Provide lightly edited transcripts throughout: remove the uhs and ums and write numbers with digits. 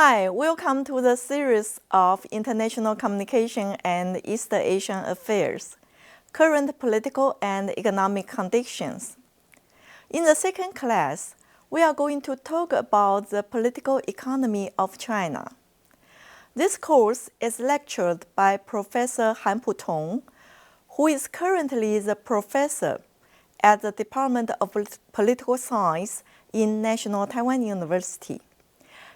Hi, welcome to the series of International Communication and East Asian Affairs, Current Political and Economic Conditions. In the second class, we are going to talk about the political economy of China. This course is lectured by Professor Han Putong, who is currently the professor at the Department of Political Science in National Taiwan University.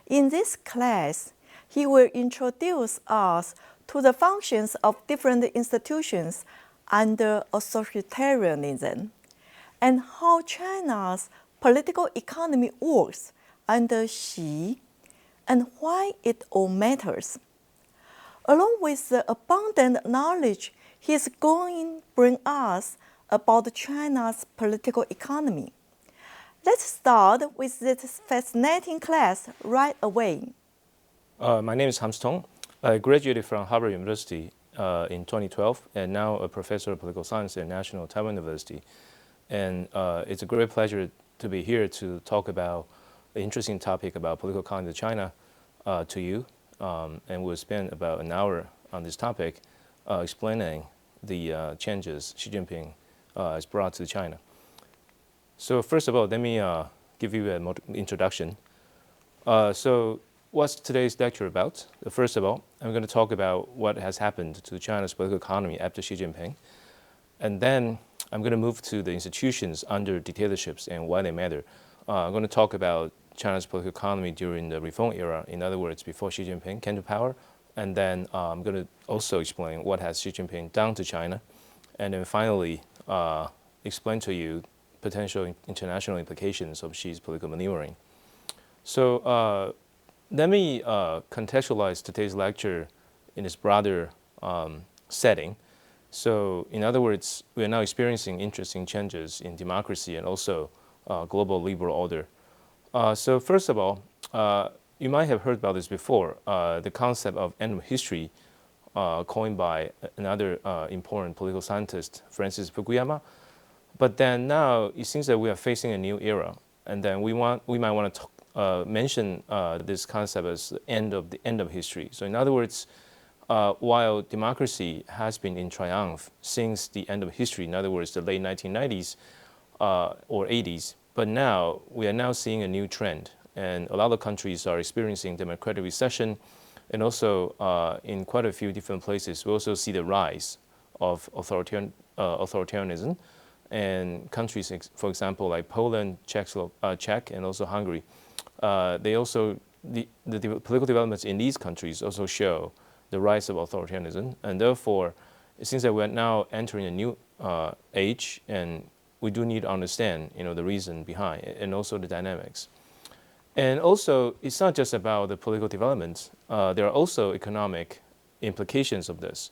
In this class, he will introduce us to the functions of different institutions under authoritarianism and how China's political economy works under Xi and why it all matters. Along with the abundant knowledge he is going to bring us about China's political economy. Let's start with this fascinating class right away. My name is Han Putong. I graduated from Harvard University in 2012 and now a professor of political science at National Taiwan University. And it's a great pleasure to be here to talk about an interesting topic about political economy of China to you. And we'll spend about an hour on this topic explaining the changes Xi Jinping has brought to China. So first of all, let me give you an introduction. So what's today's lecture about? First of all, I'm going to talk about what has happened to China's political economy after Xi Jinping. And then I'm going to move to the institutions under dictatorships and why they matter. I'm going to talk about China's political economy during the reform era, in other words, before Xi Jinping came to power. And then I'm going to also explain what has Xi Jinping done to China. And then finally, explain to you potential international implications of Xi's political maneuvering. So let me contextualize today's lecture in this broader setting. So in other words, we are now experiencing interesting changes in democracy and also global liberal order. So first of all, you might have heard about this before, the concept of end of history coined by another important political scientist, Francis Fukuyama. But then now it seems that we are facing a new era, and then we might want to mention this concept as the end of history. So in other words, while democracy has been in triumph since the end of history, in other words, the late 1990s or 80s, but now we are now seeing a new trend, and a lot of countries are experiencing democratic recession, and also in quite a few different places, we also see the rise of authoritarianism. And countries, for example, like Poland, Czech, and also Hungary, they also the political developments in these countries also show the rise of authoritarianism, and therefore, it seems that we are now entering a new age, and we do need to understand, the reason behind it, and also the dynamics. And also, it's not just about the political developments. There are also economic implications of this.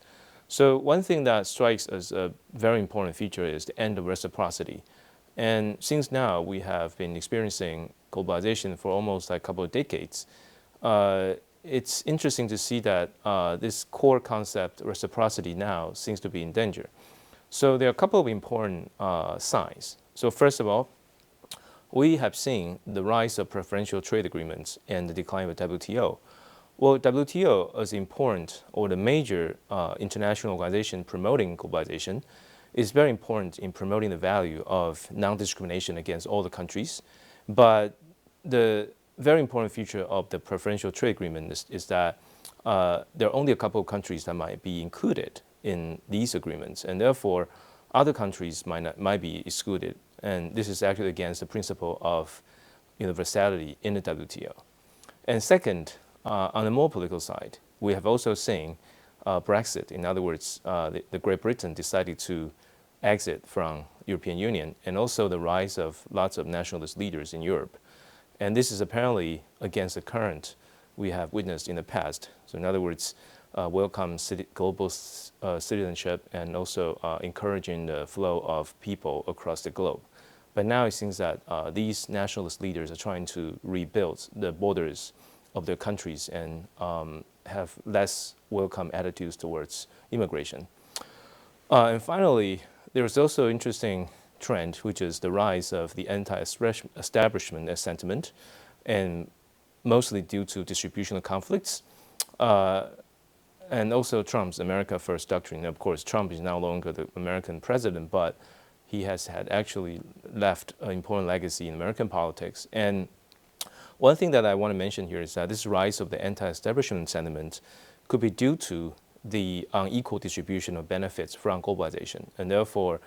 So one thing that strikes as a very important feature is the end of reciprocity. And since now we have been experiencing globalization for almost like a couple of decades, it's interesting to see that this core concept, reciprocity, now seems to be in danger. So there are a couple of important signs. So first of all, we have seen the rise of preferential trade agreements and the decline of WTO. Well, WTO is important, or the major international organization promoting globalization, is very important in promoting the value of non-discrimination against all the countries. But the very important feature of the preferential trade agreement is that there are only a couple of countries that might be included in these agreements, and therefore other countries might be excluded. And this is actually against the principle of universality in the WTO. And second, on the more political side, we have also seen Brexit. In other words, the Great Britain decided to exit from European Union, and also the rise of lots of nationalist leaders in Europe. And this is apparently against the current we have witnessed in the past. So in other words, welcome global citizenship and also encouraging the flow of people across the globe. But now it seems that these nationalist leaders are trying to rebuild the borders of their countries and have less welcome attitudes towards immigration. And finally, there is also an interesting trend, which is the rise of the anti-establishment sentiment. And mostly due to distributional conflicts. And also Trump's America First doctrine. Of course, Trump is no longer the American president, but he has had actually left an important legacy in American politics. And one thing that I want to mention here is that this rise of the anti-establishment sentiment could be due to the unequal distribution of benefits from globalization. And therefore,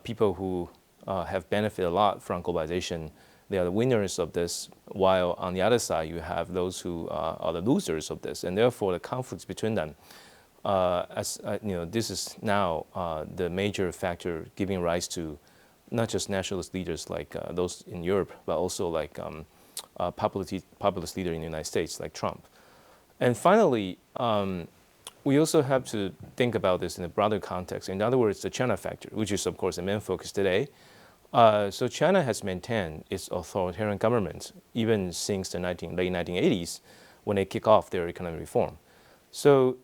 people who have benefited a lot from globalization, they are the winners of this, while on the other side, you have those who are the losers of this. And therefore, the conflicts between them, this is now the major factor giving rise to not just nationalist leaders like those in Europe, but also like populist leader in the United States like Trump. And finally, we also have to think about this in a broader context. In other words, the China factor, which is, of course, the main focus today. So China has maintained its authoritarian government even since the late 1980s when they kick off their economic reform. So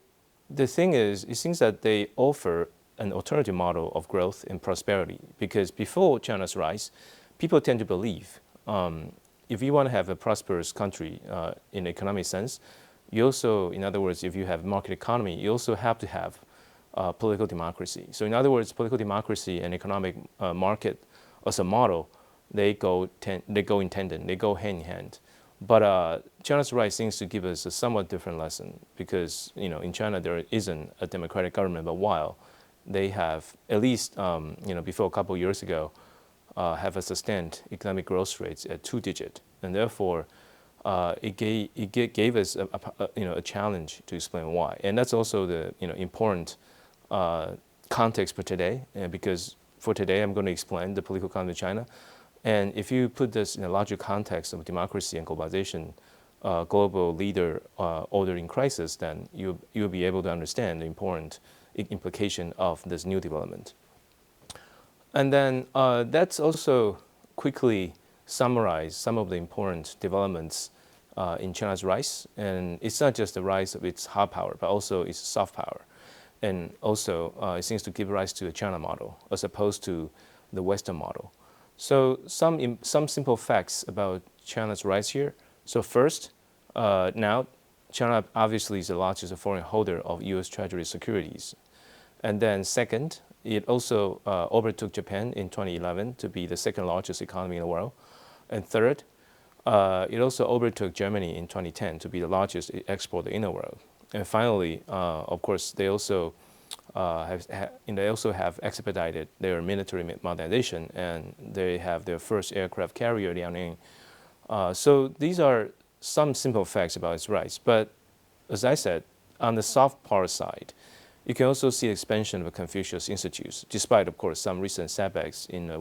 the thing is, it seems that they offer an alternative model of growth and prosperity, because before China's rise, people tend to believe if you want to have a prosperous country in economic sense, you also, in other words, if you have market economy, you also have to have political democracy. So in other words, political democracy and economic market as a model, they go in tandem, they go hand in hand. But China's rise seems to give us a somewhat different lesson, because in China there isn't a democratic government, but while they have, at least before a couple of years ago, have a sustained economic growth rates at 2-digit, and therefore it gave us a challenge to explain why. And that's also the important context for today, because for today I'm going to explain the political economy of China. And if you put this in a larger context of democracy and globalization, global leader order in crisis, then you'll be able to understand the important implication of this new development. And then that's also quickly summarize some of the important developments in China's rise. And it's not just the rise of its hard power, but also its soft power. And also, it seems to give rise to a China model as opposed to the Western model. So some simple facts about China's rise here. So first, now China obviously is the largest foreign holder of U.S. Treasury securities. And then second, it also overtook Japan in 2011 to be the second largest economy in the world. And third, it also overtook Germany in 2010 to be the largest exporter in the world. And finally, of course, they also have expedited their military modernization, and they have their first aircraft carrier, Liaoning. So these are some simple facts about its rise. But as I said, on the soft power side, you can also see expansion of Confucius institutes, despite, of course, some recent setbacks in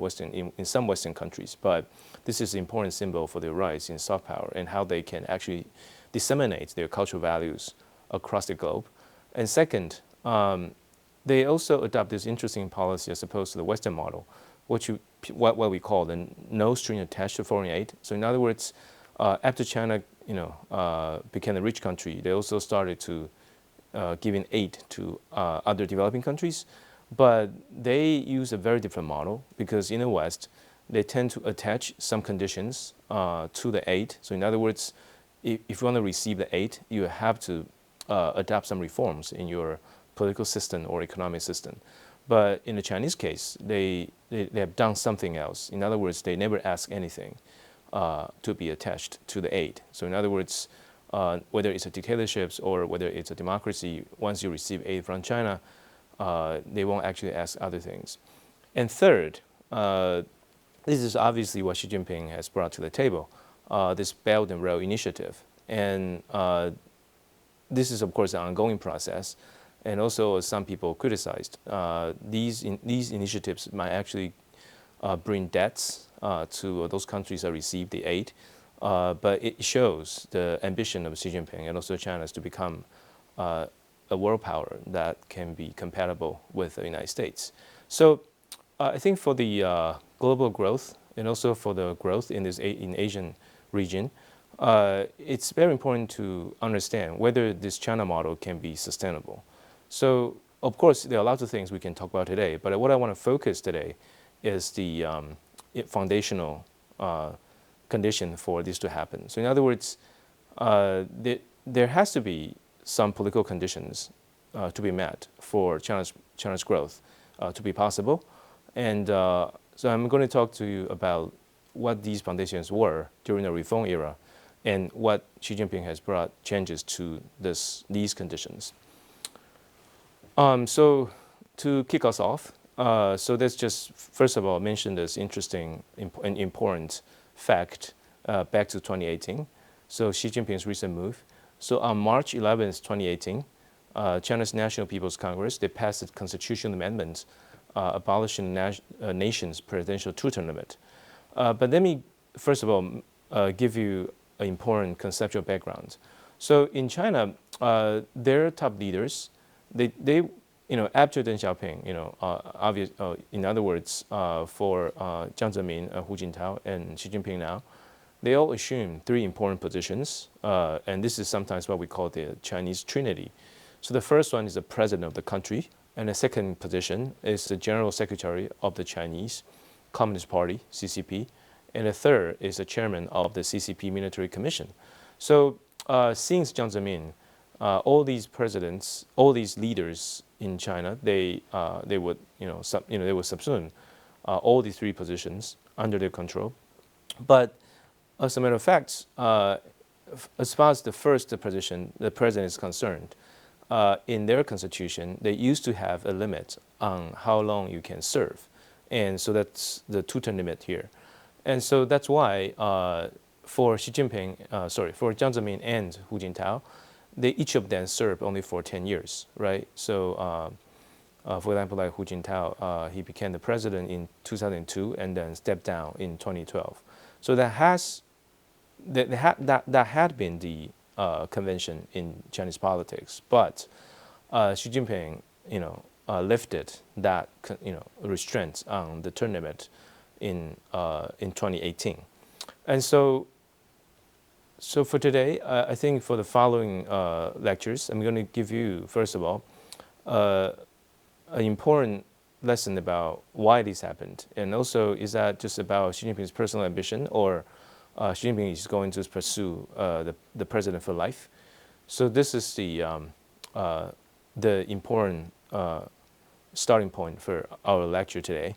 some Western countries. But this is an important symbol for their rise in soft power and how they can actually disseminate their cultural values across the globe. And second, they also adopt this interesting policy as opposed to the Western model, what we call the no string attached to foreign aid. So in other words, after China became a rich country, they also started to giving aid to other developing countries. But they use a very different model, because in the West, they tend to attach some conditions to the aid. So in other words, if you want to receive the aid, you have to adopt some reforms in your political system or economic system. But in the Chinese case, they have done something else. In other words, they never ask anything to be attached to the aid. So in other words, whether it's a dictatorships or whether it's a democracy, once you receive aid from China, they won't actually ask other things. And third, this is obviously what Xi Jinping has brought to the table, this Belt and Road Initiative. And this is, of course, an ongoing process. And also, as some people criticized, these initiatives might actually bring debts to those countries that receive the aid. But it shows the ambition of Xi Jinping and also China's to become a world power that can be compatible with the United States. So I think for the global growth and also for the growth in Asian region, it's very important to understand whether this China model can be sustainable. So, of course, there are lots of things we can talk about today, but what I want to focus today is the foundational condition for this to happen. So in other words, there has to be some political conditions to be met for China's growth to be possible. And so I'm going to talk to you about what these foundations were during the reform era and what Xi Jinping has brought changes to these conditions. So to kick us off, so let's just first of all mention this interesting and important fact back to 2018. So Xi Jinping's recent move. So on March 11th, 2018, China's National People's Congress, they passed a constitutional amendment abolishing the nation's presidential two-term limit. But let me first of all give you an important conceptual background. So in China, their top leaders, they after Deng Xiaoping, in other words, for Jiang Zemin, Hu Jintao, and Xi Jinping now, they all assume three important positions, and this is sometimes what we call the Chinese Trinity. So the first one is the president of the country, and the second position is the general secretary of the Chinese Communist Party, CCP, and the third is the chairman of the CCP Military Commission. So since Jiang Zemin, all these presidents, all these leaders in China, they would they would subsume all these three positions under their control. But as a matter of fact, as far as the first position, the president is concerned, in their constitution, they used to have a limit on how long you can serve, and so that's the two-term limit here. And so that's why for Xi Jinping, for Jiang Zemin and Hu Jintao, they each of them served only for 10 years, right? So, for example, like Hu Jintao, he became the president in 2002 and then stepped down in 2012. So that had been the convention in Chinese politics, but Xi Jinping, lifted that restraint on the term limit in 2018, and so for today, I think for the following lectures, I'm going to give you first of all an important lesson about why this happened, and also is that just about Xi Jinping's personal ambition, or Xi Jinping is going to pursue the president for life. So this is the important starting point for our lecture today.